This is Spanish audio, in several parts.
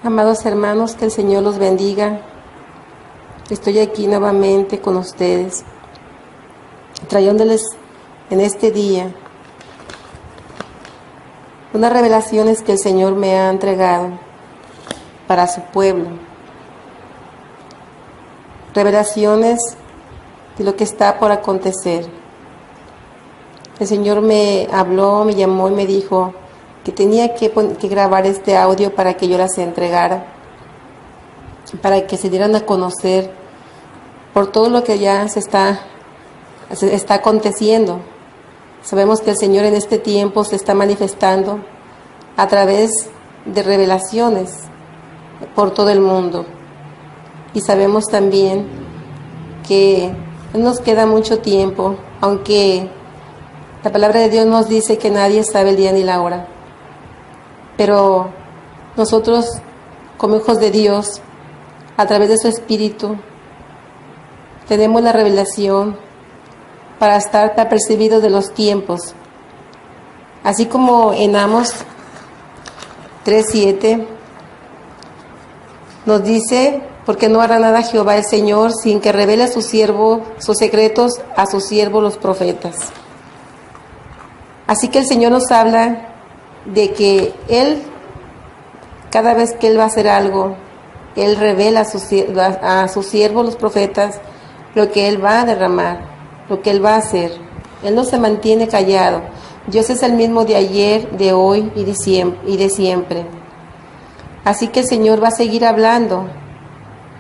Amados hermanos, que el Señor los bendiga. Estoy aquí nuevamente con ustedes, trayéndoles en este día unas revelaciones que el Señor me ha entregado para su pueblo. Revelaciones de lo que está por acontecer. El Señor me habló, me llamó y me dijo que tenía que grabar este audio para que yo las entregara, para que se dieran a conocer por todo lo que ya se está aconteciendo. Sabemos que el Señor en este tiempo se está manifestando a través de revelaciones por todo el mundo. Y sabemos también que no nos queda mucho tiempo, aunque la palabra de Dios nos dice que nadie sabe el día ni la hora. Pero nosotros, como hijos de Dios, a través de su Espíritu, tenemos la revelación para estar apercibidos de los tiempos. Así como en Amos 3:7 nos dice: porque no hará nada Jehová el Señor sin que revele a su siervo sus secretos a sus siervos los profetas. Así que el Señor nos habla de que Él, cada vez que Él va a hacer algo, Él revela a sus siervos los profetas lo que Él va a derramar, lo que Él va a hacer. Él no se mantiene callado. Dios es el mismo de ayer, de hoy y de siempre. Así que el Señor va a seguir hablando.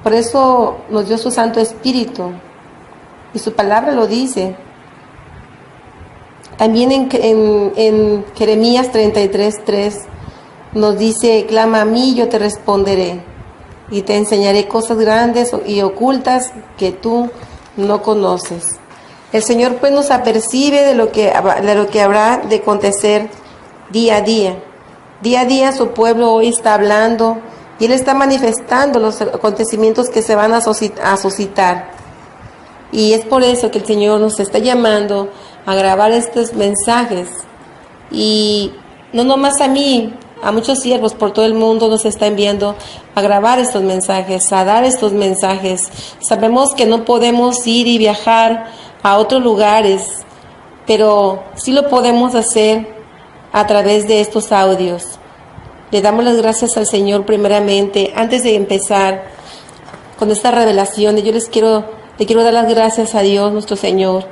Por eso nos dio su Santo Espíritu. Y su palabra lo dice. También en Jeremías 33:3 nos dice: clama a mí, yo te responderé, y te enseñaré cosas grandes y ocultas que tú no conoces. El Señor pues nos apercibe de lo que habrá de acontecer día a día. Día a día su pueblo hoy está hablando y Él está manifestando los acontecimientos que se van a suscitar. Y es por eso que el Señor nos está llamando a grabar estos mensajes. Y no nomás a mí, a muchos siervos por todo el mundo nos está enviando a grabar estos mensajes, a dar estos mensajes. Sabemos que no podemos ir y viajar a otros lugares, pero sí lo podemos hacer a través de estos audios. Le damos las gracias al Señor primeramente. Antes de empezar con esta revelación, yo le quiero dar las gracias a Dios nuestro Señor,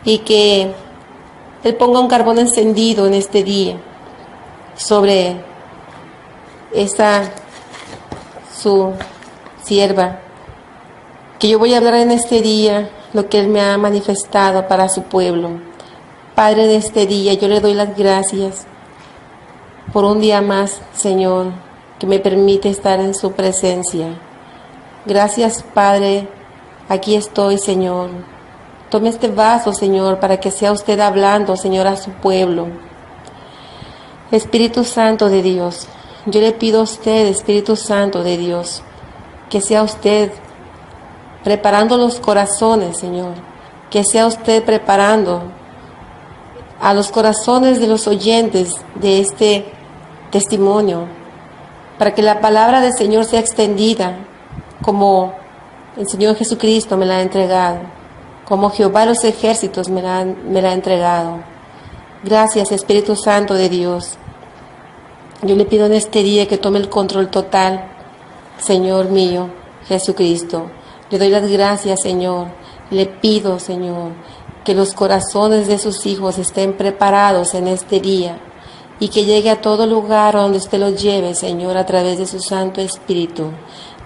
y que Él ponga un carbón encendido en este día sobre su sierva, que yo voy a hablar en este día lo que Él me ha manifestado para su pueblo. Padre, de este día yo le doy las gracias por un día más, Señor, que me permite estar en su presencia. Gracias, Padre. Aquí estoy, Señor. Tome este vaso, Señor, para que sea usted hablando, Señor, a su pueblo. Espíritu Santo de Dios, yo le pido a usted, Espíritu Santo de Dios, que sea usted preparando los corazones, Señor. Que sea usted preparando a los corazones de los oyentes de este testimonio, para que la palabra del Señor sea extendida como el Señor Jesucristo me la ha entregado, como Jehová de los ejércitos me la ha entregado. Gracias, Espíritu Santo de Dios. Yo le pido en este día que tome el control total, Señor mío, Jesucristo. Le doy las gracias, Señor. Le pido, Señor, que los corazones de sus hijos estén preparados en este día y que llegue a todo lugar donde usted los lleve, Señor, a través de su Santo Espíritu.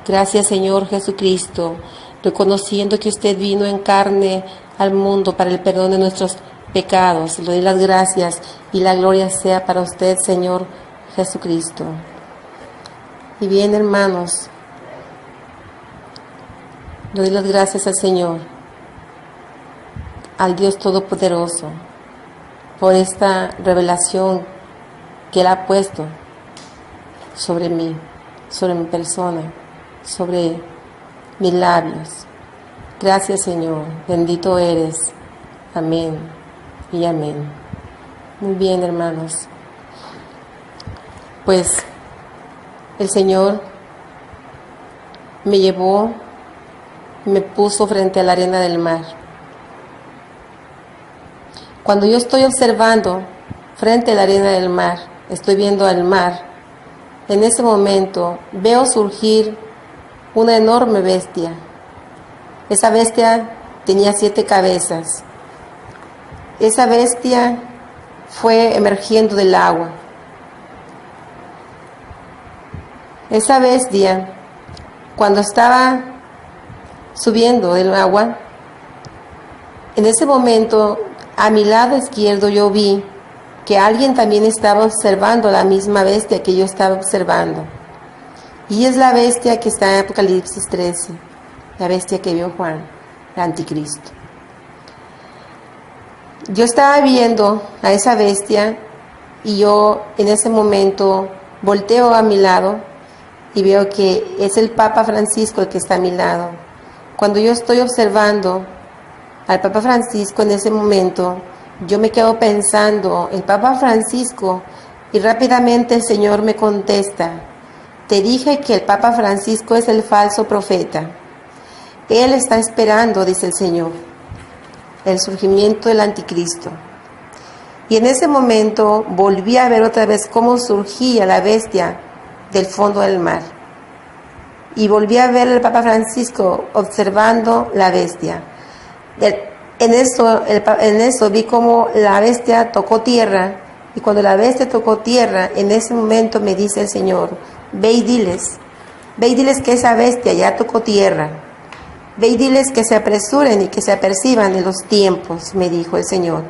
Gracias, Señor Jesucristo, reconociendo que usted vino en carne al mundo para el perdón de nuestros pecados. Le doy las gracias y la gloria sea para usted, Señor Jesucristo. Y bien, hermanos, le doy las gracias al Señor, al Dios Todopoderoso, por esta revelación que Él ha puesto sobre mí, sobre mi persona, sobre mis labios. Gracias, Señor, bendito eres. Amén y amén. Muy bien, hermanos. Pues el Señor me llevó, me puso frente a la arena del mar. Cuando yo estoy observando frente a la arena del mar, estoy viendo al mar, en ese momento veo surgir una enorme bestia. Esa bestia tenía 7 cabezas. Esa bestia fue emergiendo del agua. Esa bestia, cuando estaba subiendo del agua, en ese momento, a mi lado izquierdo yo vi que alguien también estaba observando la misma bestia que yo estaba observando. Y es la bestia que está en Apocalipsis 13, la bestia que vio Juan, el anticristo. Yo estaba viendo a esa bestia y yo en ese momento volteo a mi lado y veo que es el Papa Francisco el que está a mi lado. Cuando yo estoy observando al Papa Francisco en ese momento, yo me quedo pensando, el Papa Francisco, y rápidamente el Señor me contesta: te dije que el Papa Francisco es el falso profeta. Él está esperando, dice el Señor, el surgimiento del anticristo. Y en ese momento volví a ver otra vez cómo surgía la bestia del fondo del mar. Y volví a ver al Papa Francisco observando la bestia. En eso vi cómo la bestia tocó tierra. Y cuando la bestia tocó tierra, en ese momento me dice el Señor: ve y diles que esa bestia ya tocó tierra. Ve y diles que se apresuren y que se aperciban de los tiempos, me dijo el Señor.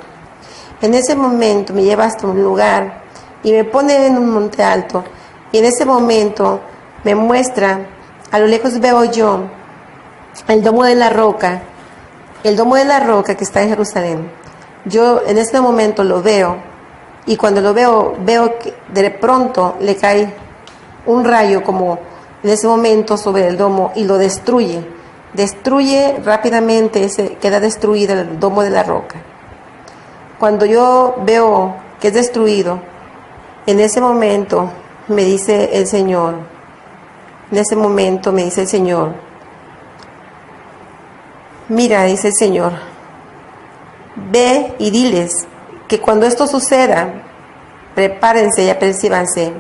En ese momento me lleva hasta un lugar y me pone en un monte alto. Y en ese momento me muestra, a lo lejos veo yo el domo de la roca que está en Jerusalén. Yo en este momento lo veo, y cuando lo veo que de pronto le cae un rayo como en ese momento sobre el domo y lo destruye. Destruye rápidamente, queda destruido el domo de la roca. Cuando yo veo que es destruido, en ese momento me dice el Señor, mira, dice el Señor, ve y diles que cuando esto suceda, prepárense y apercíbanse.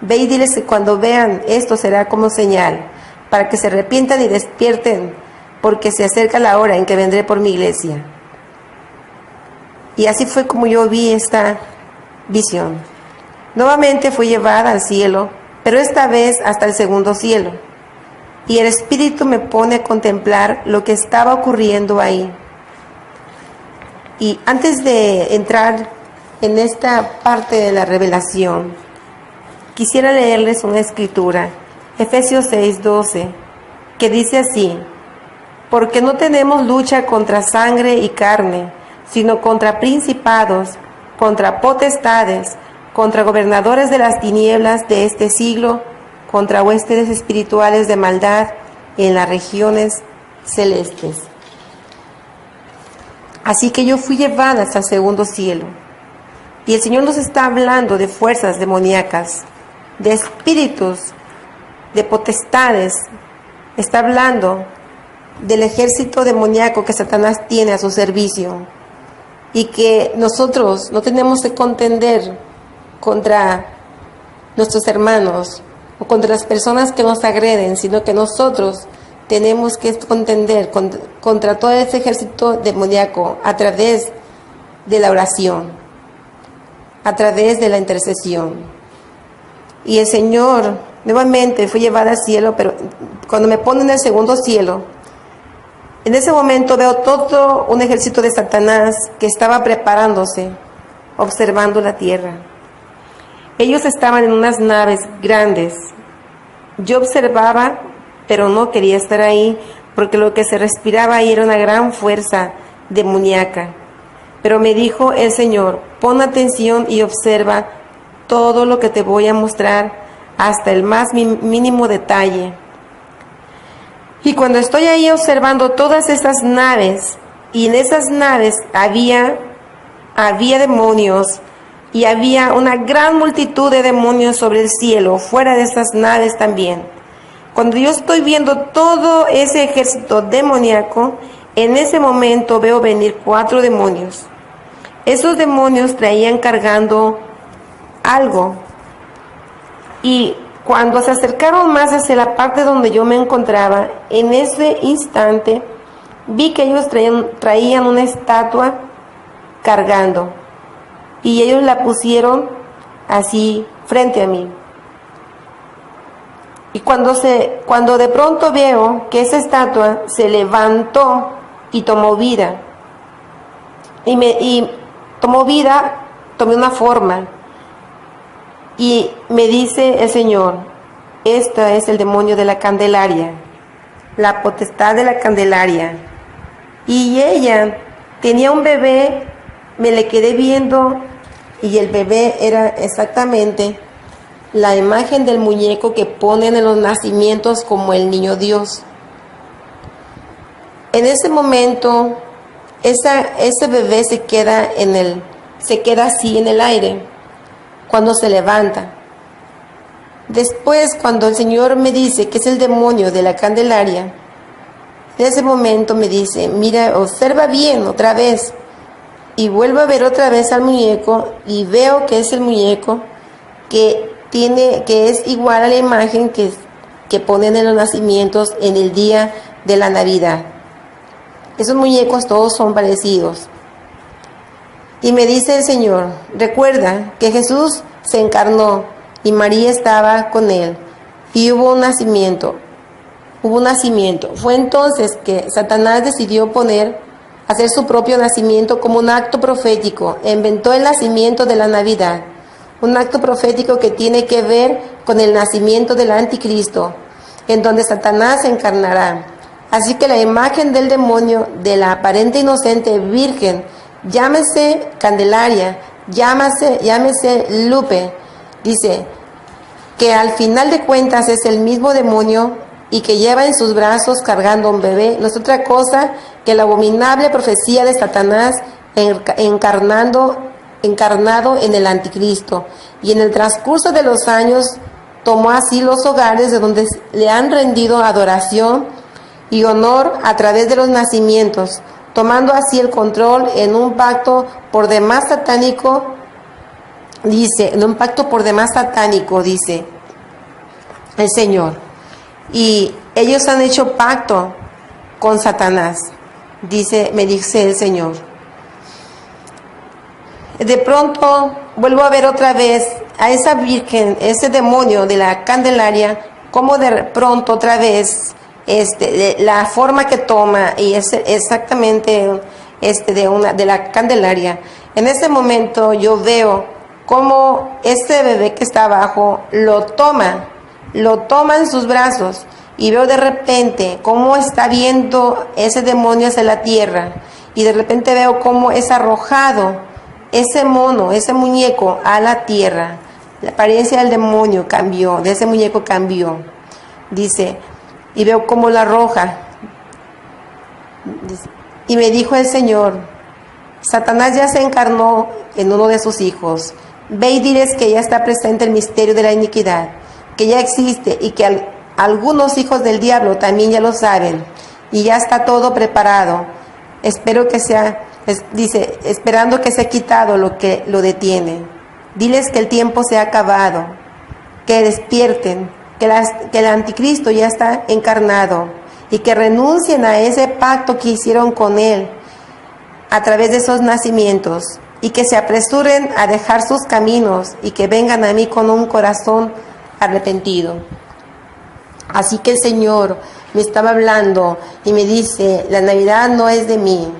Ve y diles que cuando vean esto será como señal, para que se arrepientan y despierten, porque se acerca la hora en que vendré por mi iglesia. Y así fue como yo vi esta visión. Nuevamente fui llevada al cielo, pero esta vez hasta el segundo cielo. Y el Espíritu me pone a contemplar lo que estaba ocurriendo ahí. Y antes de entrar en esta parte de la revelación, quisiera leerles una escritura, Efesios 6:12, que dice así: porque no tenemos lucha contra sangre y carne, sino contra principados, contra potestades, contra gobernadores de las tinieblas de este siglo, contra huestes espirituales de maldad en las regiones celestes. Así que yo fui llevada hasta el segundo cielo. Y el Señor nos está hablando de fuerzas demoníacas, de espíritus, de potestades. Está hablando del ejército demoníaco que Satanás tiene a su servicio. Y que nosotros no tenemos que contender contra nuestros hermanos o contra las personas que nos agreden, sino que nosotros tenemos que contender contra todo ese ejército demoníaco a través de la oración, a través de la intercesión. Y el Señor nuevamente fue llevado al cielo, pero cuando me ponen en el segundo cielo, en ese momento veo todo un ejército de Satanás que estaba preparándose, observando la tierra. Ellos estaban en unas naves grandes. Yo observaba, pero no quería estar ahí, porque lo que se respiraba ahí era una gran fuerza demoníaca. Pero me dijo el Señor: pon atención y observa todo lo que te voy a mostrar, hasta el más mínimo detalle. Y cuando estoy ahí observando todas esas naves, y en esas naves había demonios y había una gran multitud de demonios sobre el cielo, fuera de esas naves también. Cuando yo estoy viendo todo ese ejército demoníaco, en ese momento veo venir 4 demonios. Esos demonios traían cargando algo. Y cuando se acercaron más hacia la parte donde yo me encontraba, en ese instante vi que ellos traían una estatua cargando. Y ellos la pusieron así frente a mí. Y cuando de pronto veo que esa estatua se levantó y tomó vida. Y tomó vida, tomó una forma. Y me dice el Señor, este es el demonio de la Candelaria, la potestad de la Candelaria. Y ella tenía un bebé, me le quedé viendo, y el bebé era exactamente la imagen del muñeco que ponen en los nacimientos como el niño Dios. En ese momento, ese bebé se queda así en el aire cuando se levanta. Después, cuando el Señor me dice que es el demonio de la Candelaria, en ese momento me dice, mira, observa bien otra vez. Y vuelvo a ver otra vez al muñeco y veo que es el muñeco que es igual a la imagen que ponen en los nacimientos en el día de la Navidad. Esos muñecos todos son parecidos. Y me dice el Señor, recuerda que Jesús se encarnó y María estaba con él y hubo un nacimiento. Fue entonces que Satanás decidió hacer su propio nacimiento como un acto profético. Inventó el nacimiento de la Navidad, un acto profético que tiene que ver con el nacimiento del anticristo, en donde Satanás se encarnará. Así que la imagen del demonio de la aparente inocente virgen, llámese Candelaria, llámese Lupe, dice que al final de cuentas es el mismo demonio y que lleva en sus brazos cargando un bebé, no es otra cosa que la abominable profecía de Satanás encarnado en el anticristo. Y en el transcurso de los años tomó así los hogares de donde le han rendido adoración y honor a través de los nacimientos, tomando así el control en un pacto por demás satánico, dice el Señor. Y ellos han hecho pacto con Satanás, me dice el Señor. De pronto vuelvo a ver otra vez a esa virgen, ese demonio de la Candelaria, como de pronto otra vez la forma que toma y es exactamente de la Candelaria. En ese momento yo veo cómo este bebé que está abajo lo toma en sus brazos y veo de repente cómo está viendo ese demonio hacia la tierra y de repente veo cómo es arrojado ese muñeco a la tierra. La apariencia del demonio cambió, de ese muñeco cambió, dice, y veo cómo la arroja. Y me dijo el Señor, Satanás ya se encarnó en uno de sus hijos. Ve y diles que ya está presente el misterio de la iniquidad, que ya existe y que algunos hijos del diablo también ya lo saben y ya está todo preparado. Esperando que se ha quitado lo que lo detiene. Diles que el tiempo se ha acabado, que despierten, que el anticristo ya está encarnado y que renuncien a ese pacto que hicieron con él a través de esos nacimientos y que se apresuren a dejar sus caminos y que vengan a mí con un corazón arrepentido. Así que el Señor me estaba hablando y me dice, la Navidad no es de mí.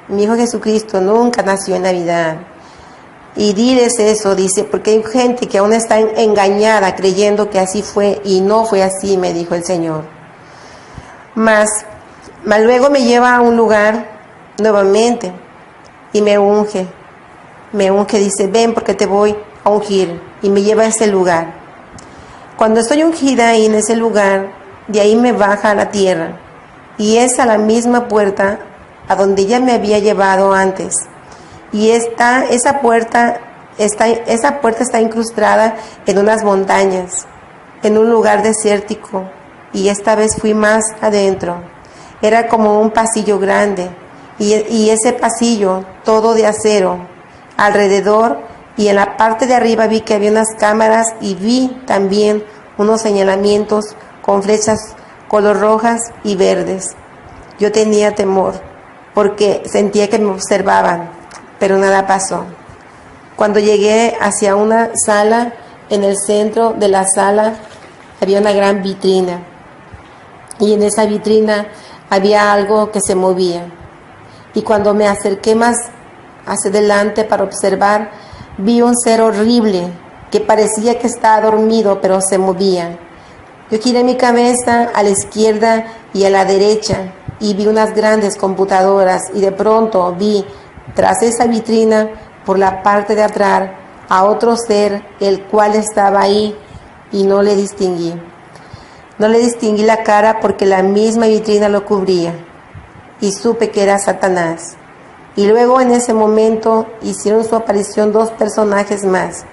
Mi Hijo Jesucristo nunca nació en Navidad. Y diles eso, dice, porque hay gente que aún está engañada creyendo que así fue y no fue así, me dijo el Señor. Mas luego me lleva a un lugar nuevamente y me unge, dice, ven porque te voy a ungir, y me lleva a ese lugar. Cuando estoy ungida ahí en ese lugar, de ahí me baja a la tierra y es a la misma puerta a donde ella me había llevado antes. Y esa puerta Esa puerta está incrustada en unas montañas, en un lugar desértico, y esta vez fui más adentro. Era como un pasillo grande, y ese pasillo todo de acero. Alrededor y en la parte de arriba vi que había unas cámaras y vi también unos señalamientos con flechas color rojas y verdes. Yo tenía temor porque sentía que me observaban, pero nada pasó. Cuando llegué hacia una sala, en el centro de la sala había una gran vitrina, y en esa vitrina había algo que se movía. Y cuando me acerqué más hacia adelante para observar, vi un ser horrible que parecía que estaba dormido, pero se movía. Yo giré mi cabeza a la izquierda y a la derecha y vi unas grandes computadoras, y de pronto vi tras esa vitrina, por la parte de atrás, a otro ser, el cual estaba ahí, y no le distinguí. No le distinguí la cara porque la misma vitrina lo cubría, y supe que era Satanás. Y luego en ese momento hicieron su aparición dos personajes más,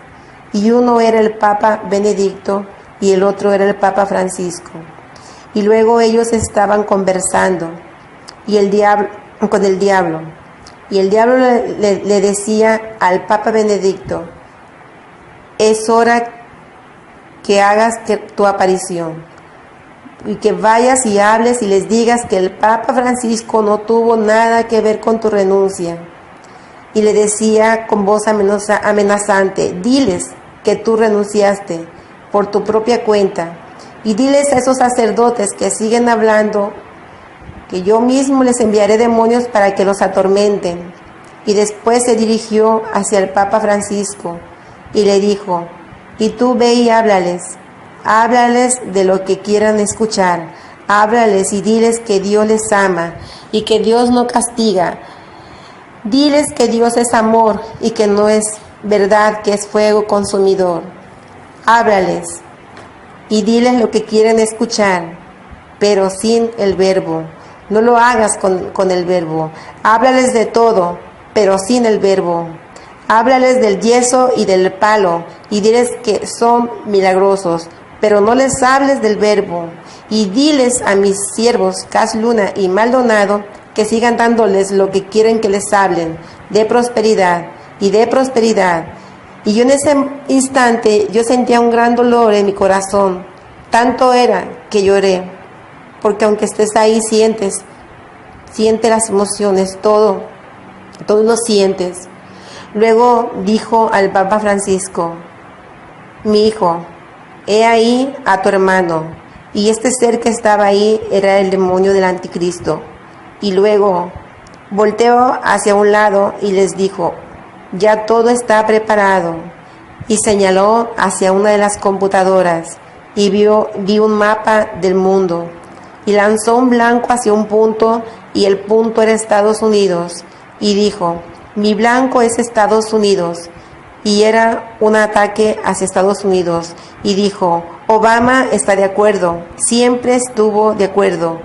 y uno era el Papa Benedicto y el otro era el Papa Francisco. Y luego ellos estaban conversando con el diablo. Y el diablo le decía al Papa Benedicto: es hora que hagas tu aparición, y que vayas y hables y les digas que el Papa Francisco no tuvo nada que ver con tu renuncia. Y le decía con voz amenazante: diles que tú renunciaste por tu propia cuenta, y diles a esos sacerdotes que siguen hablando que yo mismo les enviaré demonios para que los atormenten. Y después se dirigió hacia el Papa Francisco y le dijo: y tú ve y háblales de lo que quieran escuchar, háblales y diles que Dios les ama y que Dios no castiga. Diles que Dios es amor y que no es verdad que es fuego consumidor. Háblales y diles lo que quieren escuchar, pero sin el verbo. No lo hagas con el verbo. Háblales de todo, pero sin el verbo. Háblales del yeso y del palo, y diles que son milagrosos, pero no les hables del verbo. Y diles a mis siervos Cas Luna y Maldonado que sigan dándoles lo que quieren que les hablen, de prosperidad y de prosperidad. Y yo en ese instante yo sentía un gran dolor en mi corazón. Tanto era que lloré, porque aunque estés ahí sientes las emociones, todo lo sientes. Luego dijo al Papa Francisco: mi hijo, he ahí a tu hermano. Y este ser que estaba ahí era el demonio del anticristo. Y luego volteó hacia un lado y les dijo: ya todo está preparado. Y señaló hacia una de las computadoras y vi un mapa del mundo, y lanzó un blanco hacia un punto, y el punto era Estados Unidos, y dijo: mi blanco es Estados Unidos. Y era un ataque hacia Estados Unidos, y dijo: Obama está de acuerdo, siempre estuvo de acuerdo,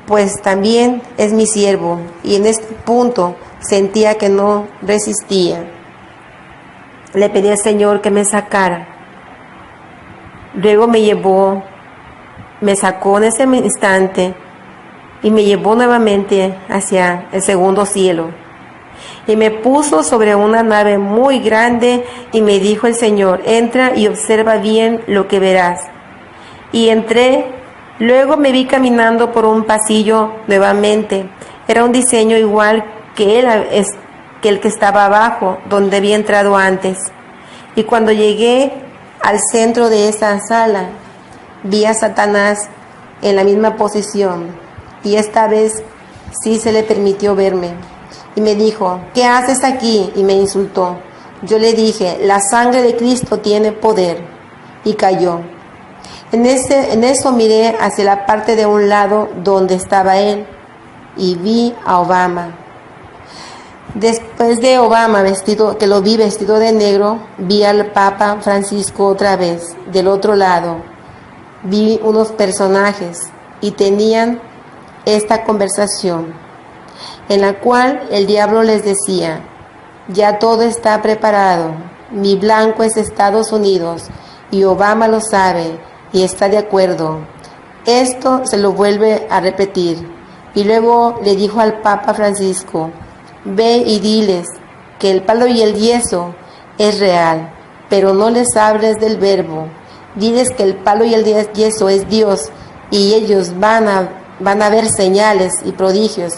pues también es mi siervo. Y en este punto sentía que no resistía. Le pedí al Señor que me sacara. Luego me sacó en ese instante y me llevó nuevamente hacia el segundo cielo. Y me puso sobre una nave muy grande y me dijo el Señor: entra y observa bien lo que verás. Y entré. Luego me vi caminando por un pasillo nuevamente. Era un diseño igual que el que estaba abajo, donde había entrado antes. Y cuando llegué al centro de esa sala, vi a Satanás en la misma posición, y esta vez sí se le permitió verme. Y me dijo: ¿qué haces aquí? Y me insultó. Yo le dije: la sangre de Cristo tiene poder. Y cayó. En eso miré hacia la parte de un lado donde estaba él, y vi a Obama. Después de Obama, que lo vi vestido de negro, vi al Papa Francisco otra vez. Del otro lado vi unos personajes y tenían esta conversación, en la cual el diablo les decía: ya todo está preparado, Mi blanco es Estados Unidos y Obama lo sabe y está de acuerdo. Esto se lo vuelve a repetir. Y luego le dijo al Papa Francisco: ve y diles que el palo y el yeso es real, pero no les hables del verbo. Diles que el palo y el yeso es Dios y ellos van a ver señales y prodigios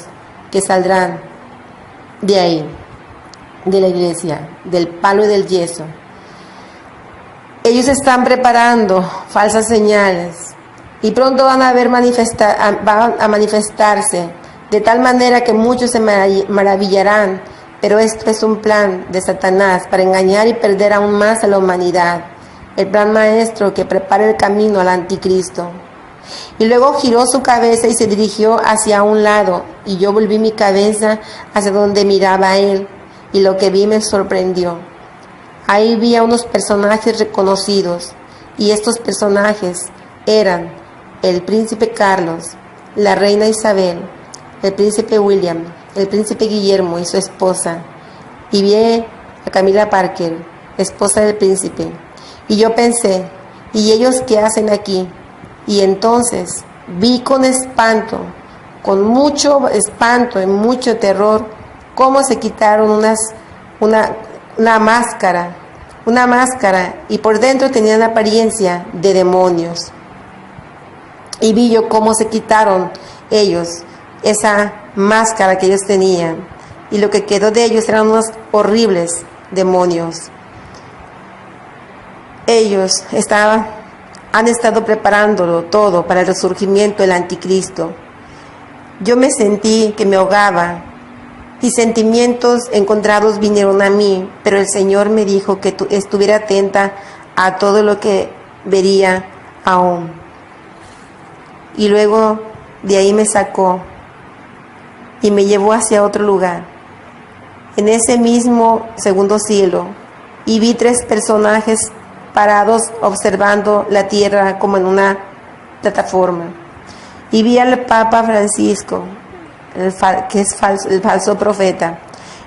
que saldrán de ahí, de la iglesia, del palo y del yeso. Ellos están preparando falsas señales y pronto van a manifestarse de tal manera que muchos se maravillarán, pero esto es un plan de Satanás para engañar y perder aún más a la humanidad, el plan maestro que prepara el camino al anticristo. Y luego giró su cabeza y se dirigió hacia un lado, y yo volví mi cabeza hacia donde miraba él, y lo que vi me sorprendió. Ahí vi a unos personajes reconocidos, y estos personajes eran el príncipe Carlos, la reina Isabel, el príncipe William, el príncipe Guillermo y su esposa, y vi a Camila Parker, esposa del príncipe. Y yo pensé, ¿y ellos qué hacen aquí? Y entonces vi con espanto, con mucho espanto y mucho terror, cómo se quitaron una máscara, y por dentro tenían apariencia de demonios. Y vi yo cómo se quitaron ellos esa máscara que ellos tenían, y lo que quedó de ellos eran unos horribles demonios. Ellos han estado preparándolo todo para el resurgimiento del anticristo. Yo me sentí que me ahogaba y sentimientos encontrados vinieron a mí, pero el Señor me dijo que estuviera atenta a todo lo que vería aún. Y luego de ahí me sacó y me llevó hacia otro lugar, en ese mismo segundo cielo, y vi 3 personajes parados observando la tierra como en una plataforma. Y vi al Papa Francisco, que es el falso profeta,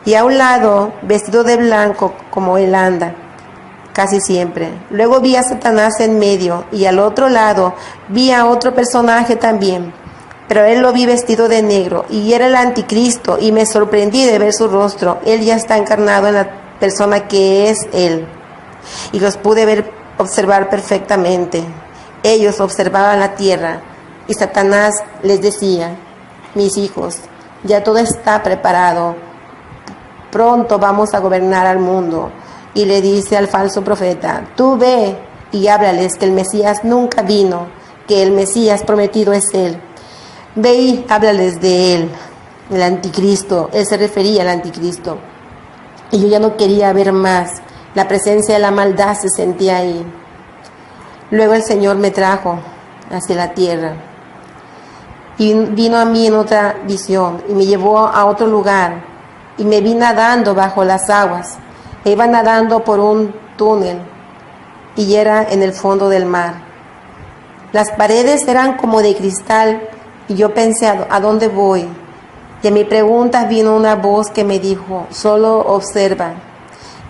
y a un lado, vestido de blanco como él anda casi siempre. Luego vi a Satanás en medio, y al otro lado vi a otro personaje también, pero él lo vi vestido de negro, y era el anticristo, y me sorprendí de ver su rostro. Él ya está encarnado en la persona que es él, y los pude observar perfectamente. Ellos observaban la tierra, y Satanás les decía: mis hijos, ya todo está preparado, pronto vamos a gobernar al mundo. Y le dice al falso profeta: tú ve y háblales que el Mesías nunca vino, que el Mesías prometido es él. Ve y háblales de él, el anticristo. Él se refería al anticristo. Y yo ya no quería ver más. La presencia de la maldad se sentía ahí. Luego el Señor me trajo hacia la tierra y vino a mí en otra visión y me llevó a otro lugar y me vi nadando bajo las aguas. E iba nadando por un túnel y era en el fondo del mar. Las paredes eran como de cristal y yo pensé: ¿a dónde voy? Y a mi pregunta vino una voz que me dijo: solo observa.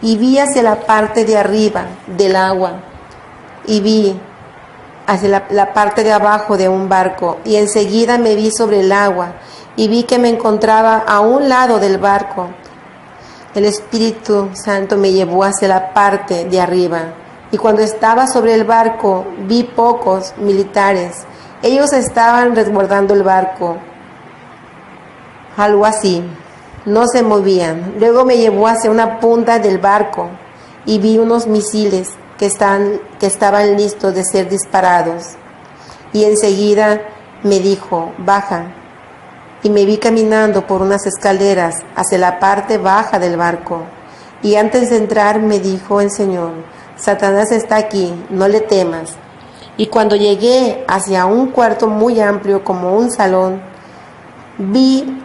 Y vi hacia la parte de arriba del agua y vi hacia la parte de abajo de un barco, y enseguida me vi sobre el agua y vi que me encontraba a un lado del barco. El Espíritu Santo me llevó hacia la parte de arriba, y cuando estaba sobre el barco vi pocos militares. Ellos estaban resguardando el barco, algo así, no se movían. Luego me llevó hacia una punta del barco y vi unos misiles que estaban listos de ser disparados. Y enseguida me dijo: baja. Y me vi caminando por unas escaleras hacia la parte baja del barco. Y antes de entrar me dijo el Señor: Satanás está aquí, no le temas. Y cuando llegué hacia un cuarto muy amplio como un salón, vi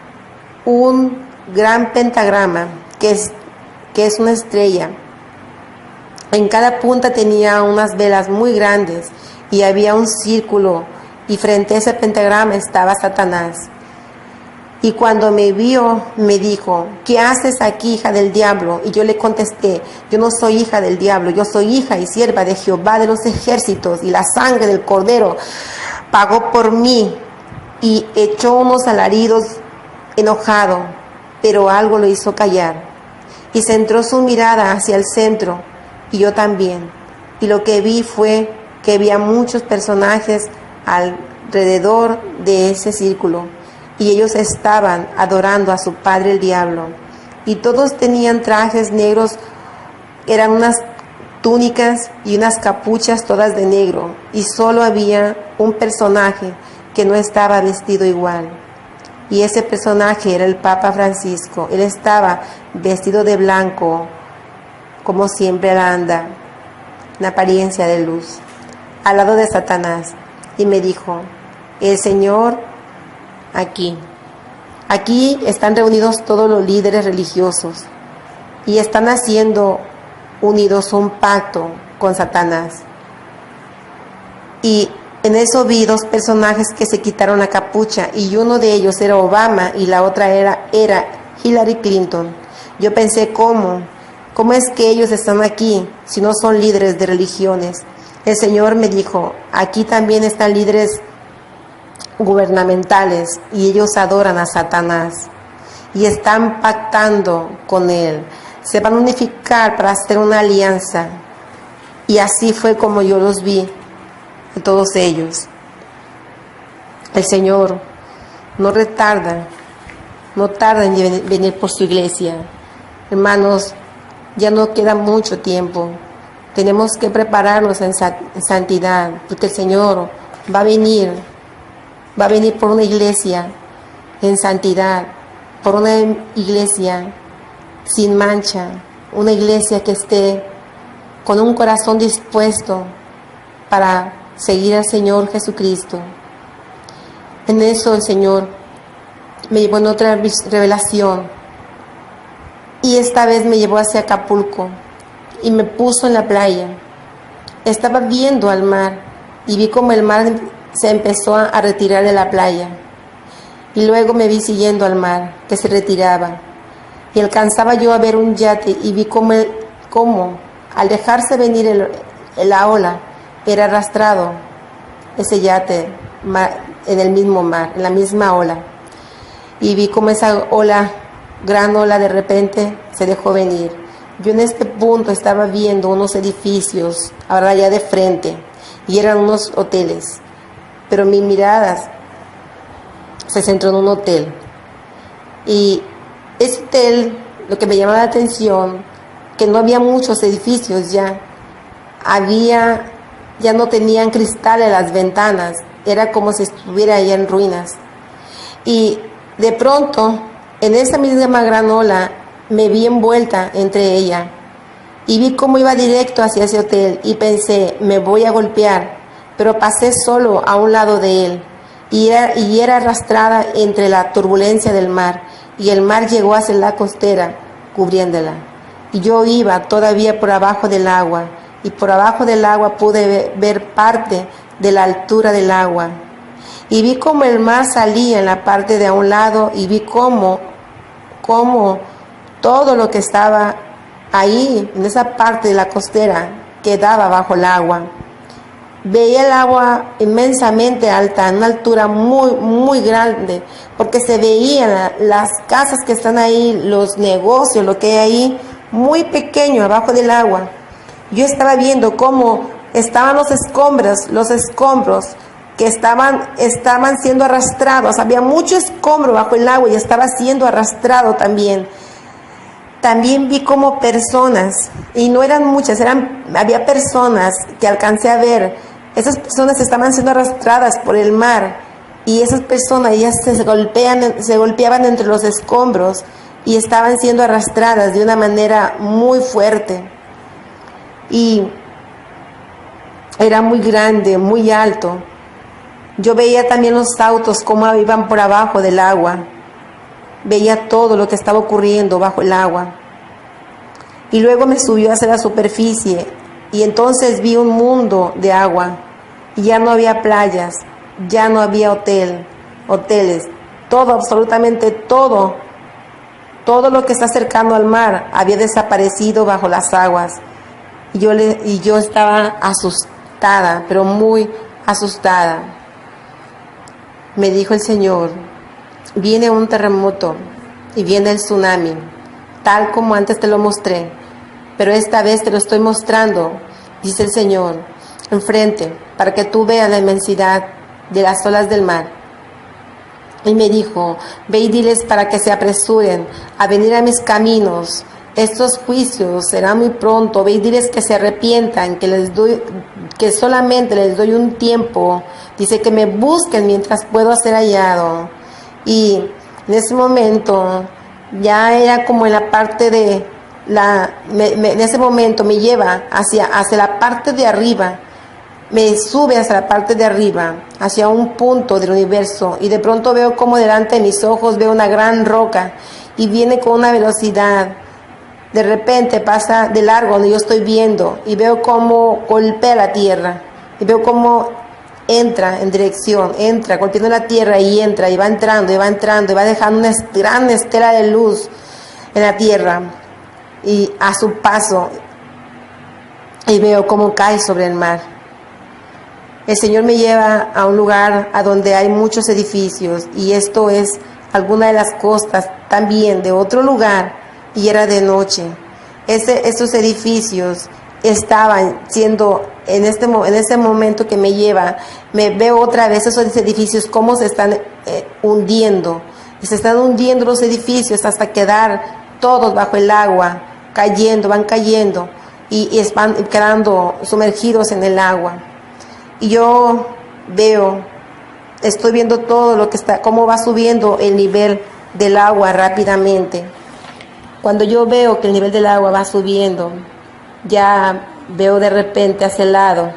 un gran pentagrama que es una estrella. En cada punta tenía unas velas muy grandes y había un círculo, y frente a ese pentagrama estaba Satanás. Y cuando me vio, me dijo: ¿qué haces aquí, hija del diablo? Y yo le contesté: yo no soy hija del diablo, yo soy hija y sierva de Jehová de los ejércitos, y la sangre del Cordero pagó por mí. Y echó unos alaridos enojado, pero algo lo hizo callar. Y centró su mirada hacia el centro, y yo también. Y lo que vi fue que había muchos personajes alrededor de ese círculo, y ellos estaban adorando a su padre el diablo. Y todos tenían trajes negros, eran unas túnicas y unas capuchas todas de negro, y solo había un personaje que no estaba vestido igual. Y ese personaje era el Papa Francisco. Él estaba vestido de blanco, como siempre anda, en apariencia de luz, al lado de Satanás. Y me dijo: el Señor, aquí están reunidos todos los líderes religiosos y están haciendo unidos un pacto con Satanás. Y en eso vi dos personajes que se quitaron la capucha, y uno de ellos era Obama y la otra era Hillary Clinton. Yo pensé: ¿cómo es que ellos están aquí si no son líderes de religiones? El Señor me dijo: aquí también están líderes gubernamentales, y ellos adoran a Satanás y están pactando con él. Se van a unificar para hacer una alianza. Y así fue como yo los vi, a todos ellos. El Señor no tarda en venir por su iglesia. Hermanos, ya no queda mucho tiempo. Tenemos que prepararnos en santidad, porque el Señor va a venir por una iglesia en santidad, por una iglesia sin mancha, una iglesia que esté con un corazón dispuesto para seguir al Señor Jesucristo. En eso el Señor me llevó en otra revelación, y esta vez me llevó hacia Acapulco y me puso en la playa. Estaba viendo al mar y vi como el mar se empezó a retirar de la playa, y luego me vi siguiendo al mar que se retiraba, y alcanzaba yo a ver un yate, y vi cómo al dejarse venir la ola era arrastrado ese yate en el mismo mar, en la misma ola, y vi cómo esa gran ola de repente se dejó venir. Yo en este punto estaba viendo unos edificios ahora ya de frente, y eran unos hoteles, pero mi mirada se centró en un hotel. Y ese hotel, lo que me llamaba la atención, que no había muchos edificios ya no tenían cristal en las ventanas, era como si estuviera allá en ruinas. Y de pronto, en esa misma gran ola, me vi envuelta entre ella, y vi cómo iba directo hacia ese hotel, y pensé: me voy a golpear, pero pasé solo a un lado de él, y era arrastrada entre la turbulencia del mar, y el mar llegó hacia la costera, cubriéndola. Y yo iba todavía por abajo del agua, y por abajo del agua pude ver parte de la altura del agua. Y vi cómo el mar salía en la parte de a un lado, y vi cómo todo lo que estaba ahí, en esa parte de la costera, quedaba bajo el agua. Veía el agua inmensamente alta, en una altura muy, muy grande, porque se veían las casas que están ahí, los negocios, lo que hay ahí, muy pequeño abajo del agua. Yo estaba viendo cómo estaban los escombros que estaban siendo arrastrados. Había mucho escombro bajo el agua y estaba siendo arrastrado también. También vi como personas, y no eran muchas, había personas que alcancé a ver. Esas personas estaban siendo arrastradas por el mar, y esas personas ya se golpeaban entre los escombros y estaban siendo arrastradas de una manera muy fuerte. Y era muy grande, muy alto. Yo veía también los autos cómo iban por abajo del agua. Veía todo lo que estaba ocurriendo bajo el agua. Y luego me subió hacia la superficie, y entonces vi un mundo de agua. Y ya no había playas, ya no había hoteles. todo, absolutamente todo, todo lo que está cercano al mar había desaparecido bajo las aguas. Y yo estaba asustada, pero muy asustada. Me dijo el Señor, viene un terremoto y viene el tsunami, tal como antes te lo mostré, pero esta vez te lo estoy mostrando, dice el Señor, enfrente, para que tú veas la inmensidad de las olas del mar. Y me dijo, ve y diles para que se apresuren a venir a mis caminos. Estos juicios serán muy pronto. Ve y diles que se arrepientan, que solamente les doy un tiempo. Dice que me busquen mientras puedo ser hallado. Y en ese momento ya era como en la parte de en ese momento me lleva hacia la parte de arriba. Me sube hacia la parte de arriba, hacia un punto del universo, y de pronto veo como delante de mis ojos veo una gran roca y viene con una velocidad. De repente pasa de largo donde yo estoy viendo y veo cómo golpea la tierra y veo cómo entra en dirección, entra golpeando la tierra y entra y va entrando y va entrando y va dejando una gran estela de luz en la tierra y a su paso, y veo cómo cae sobre el mar. El Señor me lleva a un lugar a donde hay muchos edificios, y esto es alguna de las costas también de otro lugar, y era de noche. Estos edificios estaban siendo, en ese momento que me lleva, me veo otra vez esos edificios cómo se están hundiendo, y se están hundiendo los edificios hasta quedar todos bajo el agua, van cayendo y van quedando sumergidos en el agua. Y yo estoy viendo todo lo que está, cómo va subiendo el nivel del agua rápidamente. Cuando yo veo que el nivel del agua va subiendo, ya veo de repente hacia el lado,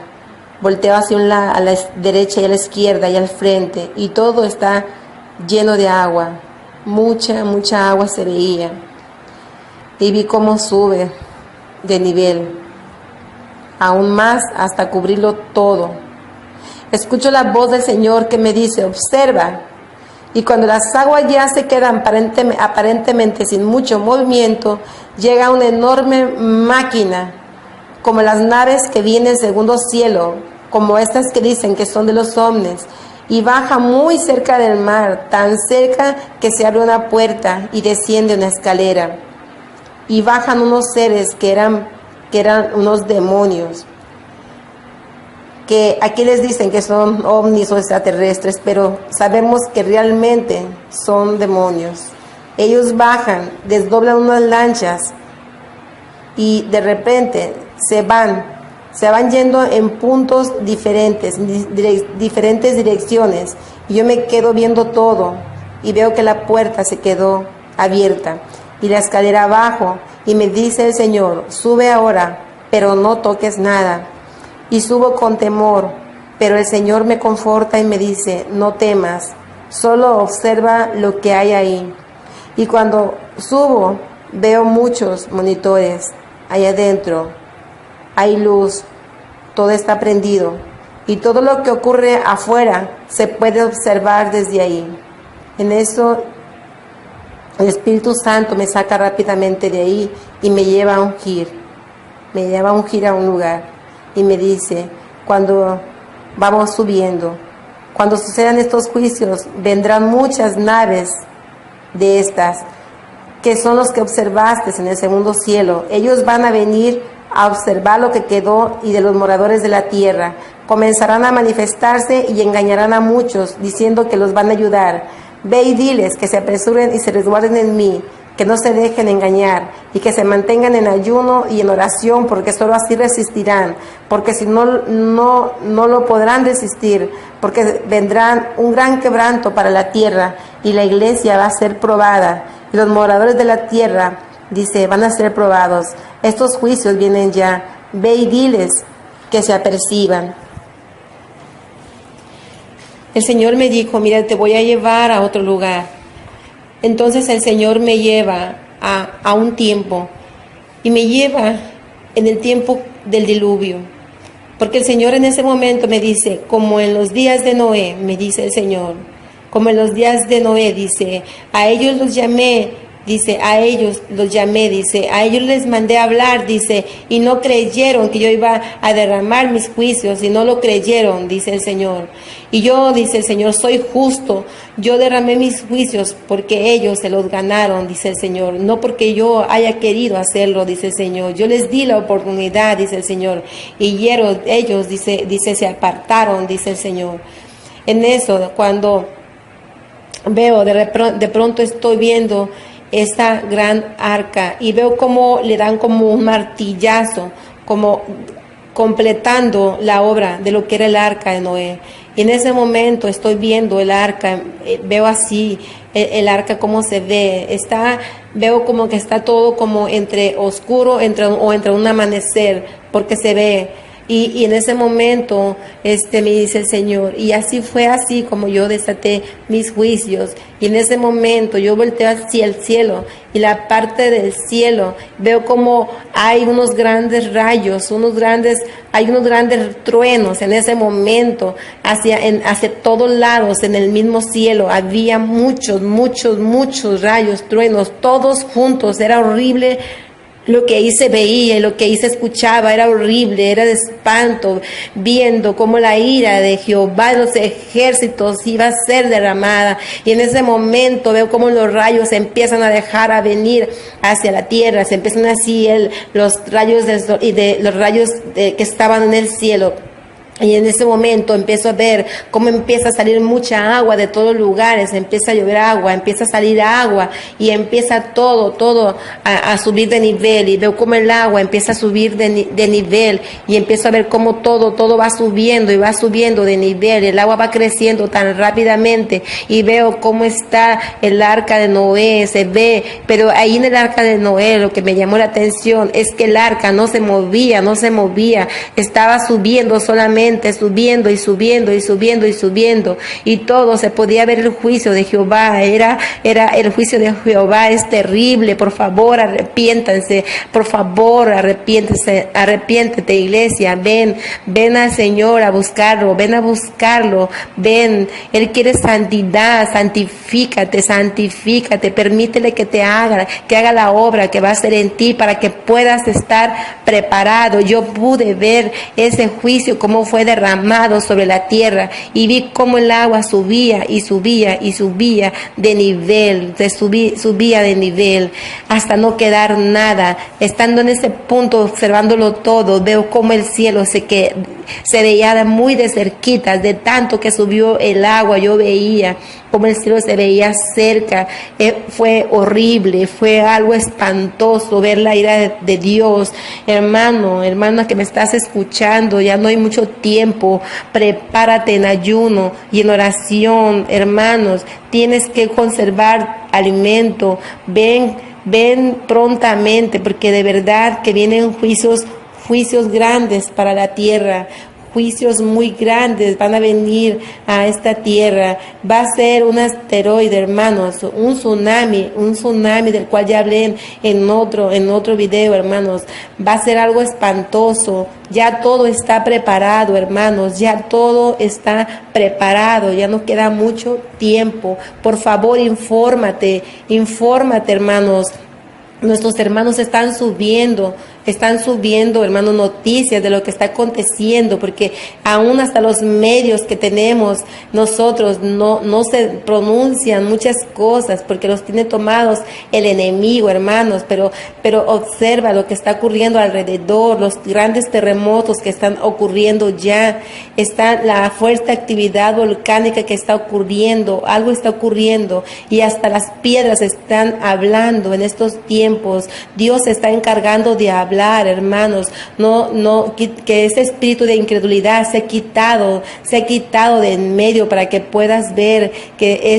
volteo hacia a la derecha y a la izquierda y al frente, y todo está lleno de agua. Mucha agua se veía. Y vi cómo sube de nivel, aún más hasta cubrirlo todo. Escucho la voz del Señor que me dice, observa. Y cuando las aguas ya se quedan aparentemente sin mucho movimiento, llega una enorme máquina, como las naves que vienen del segundo cielo, como estas que dicen que son de los ovnis, y baja muy cerca del mar, tan cerca que se abre una puerta y desciende una escalera. Y bajan unos seres que eran unos demonios, que aquí les dicen que son ovnis o extraterrestres, pero sabemos que realmente son demonios. Ellos bajan, desdoblan unas lanchas y de repente se van yendo en puntos diferentes, diferentes direcciones. Y yo me quedo viendo todo y veo que la puerta se quedó abierta y la escalera abajo, y me dice el Señor, sube ahora, pero no toques nada. Y subo con temor, pero el Señor me conforta y me dice, no temas, solo observa lo que hay ahí. Y cuando subo, veo muchos monitores ahí adentro, hay luz, todo está prendido, y todo lo que ocurre afuera se puede observar desde ahí. En eso, el Espíritu Santo me saca rápidamente de ahí y me lleva a ungir a un lugar. Y me dice, cuando vamos subiendo, cuando sucedan estos juicios, vendrán muchas naves de estas, que son los que observaste en el segundo cielo. Ellos van a venir a observar lo que quedó y de los moradores de la tierra. Comenzarán a manifestarse y engañarán a muchos, diciendo que los van a ayudar. Ve y diles que se apresuren y se resguarden en mí, que no se dejen engañar y que se mantengan en ayuno y en oración, porque solo así resistirán, porque si no lo podrán resistir, porque vendrán un gran quebranto para la tierra y la iglesia va a ser probada y los moradores de la tierra, dice, van a ser probados. Estos juicios vienen ya, ve y diles que se aperciban. El Señor me dijo, mira, te voy a llevar a otro lugar. Entonces el Señor me lleva a un tiempo, y me lleva en el tiempo del diluvio, porque el Señor en ese momento me dice, como en los días de Noé, me dice el Señor, como en los días de Noé, dice, a ellos los llamé, dice, a ellos los llamé, dice, a ellos les mandé a hablar, dice, y no creyeron que yo iba a derramar mis juicios, y no lo creyeron, dice el Señor. Y yo, dice el Señor, soy justo, yo derramé mis juicios porque ellos se los ganaron, dice el Señor, no porque yo haya querido hacerlo, dice el Señor. Yo les di la oportunidad, dice el Señor, y ellos, dice, se apartaron, dice el Señor. En eso, cuando veo, de pronto estoy viendo esta gran arca y veo cómo le dan como un martillazo, como completando la obra de lo que era el arca de Noé. Y en ese momento estoy viendo el arca, veo así el arca cómo se ve, veo como que está todo como entre oscuro o entre un amanecer, porque se ve. Y en ese momento me dice el Señor, y así fue así como yo desaté mis juicios. Y en ese momento yo volteo hacia el cielo, y la parte del cielo veo como hay unos grandes rayos, hay unos grandes truenos en ese momento hacia todos lados en el mismo cielo. Había muchos rayos, truenos, todos juntos. Era horrible. Lo que ahí se veía y lo que ahí se escuchaba era horrible, era de espanto, viendo cómo la ira de Jehová de los ejércitos iba a ser derramada. Y en ese momento veo cómo los rayos se empiezan a dejar a venir hacia la tierra, se empiezan así los rayos del sol y de los rayos que estaban en el cielo. Y en ese momento empiezo a ver cómo empieza a salir mucha agua de todos lugares, empieza a llover agua, empieza a salir agua y empieza todo a subir de nivel. Y veo cómo el agua empieza a subir de nivel y empiezo a ver cómo todo va subiendo y va subiendo de nivel. El agua va creciendo tan rápidamente y veo cómo está el arca de Noé, se ve, pero ahí en el arca de Noé lo que me llamó la atención es que el arca no se movía, estaba subiendo solamente, subiendo y todo, se podía ver el juicio de Jehová. Era el juicio de Jehová, es terrible. Por favor, arrepiéntanse, arrepiéntete, iglesia. Ven al Señor a buscarlo, ven, Él quiere santidad. Santifícate, permítele que haga la obra que va a hacer en ti para que puedas estar preparado. Yo pude ver ese juicio, cómo fue derramado sobre la tierra, y vi cómo el agua subía de nivel, subía de nivel hasta no quedar nada. Estando en ese punto, observándolo todo, veo cómo el cielo se veía muy de cerquita, de tanto que subió el agua. Yo veía como el cielo se veía cerca. Fue horrible, fue algo espantoso ver la ira de Dios. Hermana que me estás escuchando, ya no hay mucho tiempo. Prepárate en ayuno y en oración, hermanos. Tienes que conservar alimento. Ven prontamente, porque de verdad que vienen juicios grandes para la tierra. Juicios muy grandes van a venir a esta tierra. Va a ser un asteroide, hermanos, un tsunami del cual ya hablé en otro video, hermanos. Va a ser algo espantoso. Ya todo está preparado, hermanos, ya todo está preparado, ya no queda mucho tiempo. Por favor, infórmate, hermanos. Nuestros hermanos están subiendo, hermanos, noticias de lo que está aconteciendo, porque aún hasta los medios que tenemos nosotros no se pronuncian muchas cosas, porque los tiene tomados el enemigo, hermanos. Pero observa lo que está ocurriendo alrededor, los grandes terremotos que están ocurriendo ya, está la fuerte actividad volcánica que está ocurriendo, algo está ocurriendo, y hasta las piedras están hablando en estos tiempos. Dios se está encargando de hablar, hermanos. Que ese espíritu de incredulidad se ha quitado de en medio, para que puedas ver que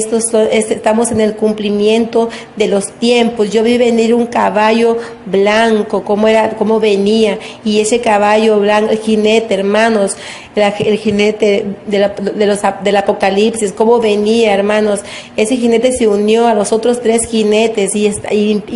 estamos en el cumplimiento de los tiempos. Yo vi venir un caballo blanco, cómo venía, y ese caballo blanco, el jinete, hermanos, el jinete del Apocalipsis, cómo venía, hermanos. Ese jinete se unió a los otros 3 jinetes y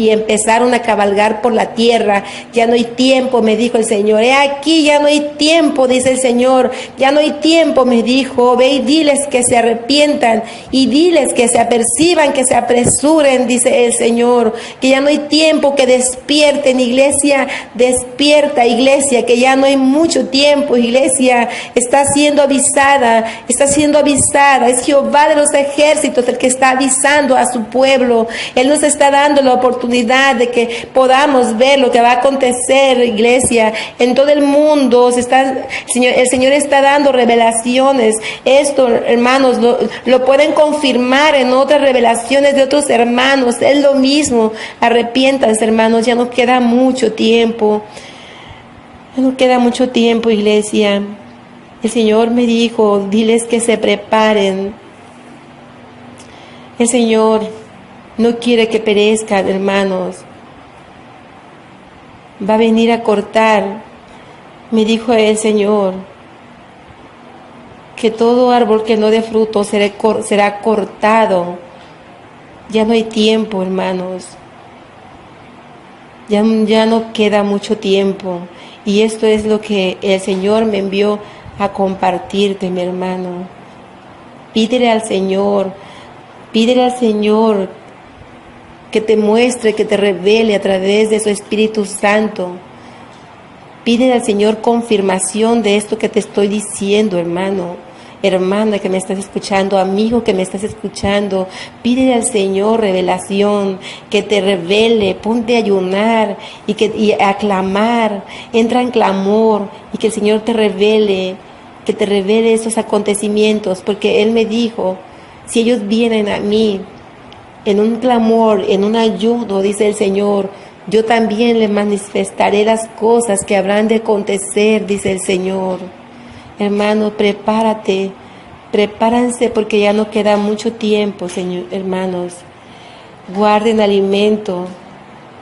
empezaron a cabalgar por la tierra. Ya no hay tiempo, me dijo el Señor. He aquí, ya no hay tiempo, dice el Señor. Ya no hay tiempo, me dijo. Ve y diles que se arrepientan y diles que se aperciban, que se apresuren, dice el Señor. Que ya no hay tiempo, que despierten, iglesia. Despierta, iglesia, que ya no hay mucho tiempo, iglesia. Está siendo avisada, está siendo avisada. Es Jehová de los ejércitos el que está avisando a su pueblo. Él nos está dando la oportunidad de que podamos ver lo que va a acontecer, iglesia, en todo el mundo. El Señor está dando revelaciones. Esto, hermanos, lo pueden confirmar en otras revelaciones de otros hermanos. Es lo mismo. Arrepiéntanse, hermanos, ya no queda mucho tiempo. Ya no queda mucho tiempo, iglesia. El Señor me dijo, diles que se preparen. El Señor no quiere que perezcan, hermanos. Va a venir a cortar. Me dijo el Señor que todo árbol que no dé fruto será cortado. Ya no hay tiempo, hermanos. Ya no queda mucho tiempo. Y esto es lo que el Señor me envió a compartirte, mi hermano. Pídele al Señor que te muestre, que te revele a través de su Espíritu Santo. Pídele al Señor confirmación de esto que te estoy diciendo, hermano, hermana que me estás escuchando, amigo que me estás escuchando. Pídele al Señor revelación, que te revele, ponte a ayunar y a clamar. Entra en clamor y que el Señor te revele esos acontecimientos, porque Él me dijo, si ellos vienen a mí en un clamor, en un ayuno, dice el Señor, yo también les manifestaré las cosas que habrán de acontecer, dice el Señor. Hermano, prepárense porque ya no queda mucho tiempo, hermanos. Guarden alimento,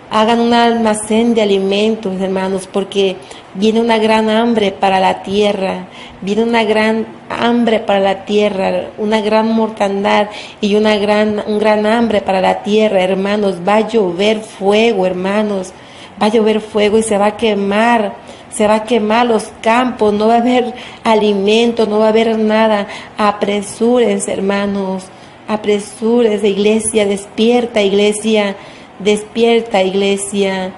hagan un almacén de alimentos, hermanos, porque viene una gran hambre para la tierra, viene una gran hambre para la tierra, una gran mortandad y un gran hambre para la tierra, hermanos. Va a llover fuego, hermanos, va a llover fuego y se va a quemar los campos, no va a haber alimento, no va a haber nada. Apresúrense, hermanos, apresúrense, iglesia, despierta, iglesia. Despierta, iglesia,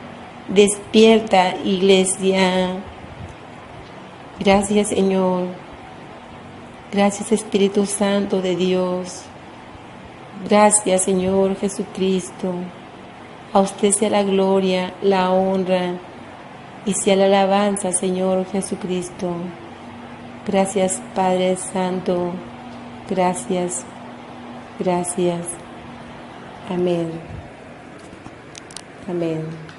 despierta, iglesia. Gracias, Señor. Gracias, Espíritu Santo de Dios. Gracias, Señor Jesucristo. A usted sea la gloria, la honra y sea la alabanza, Señor Jesucristo. Gracias, Padre Santo. Gracias. Gracias. Amén. Amén.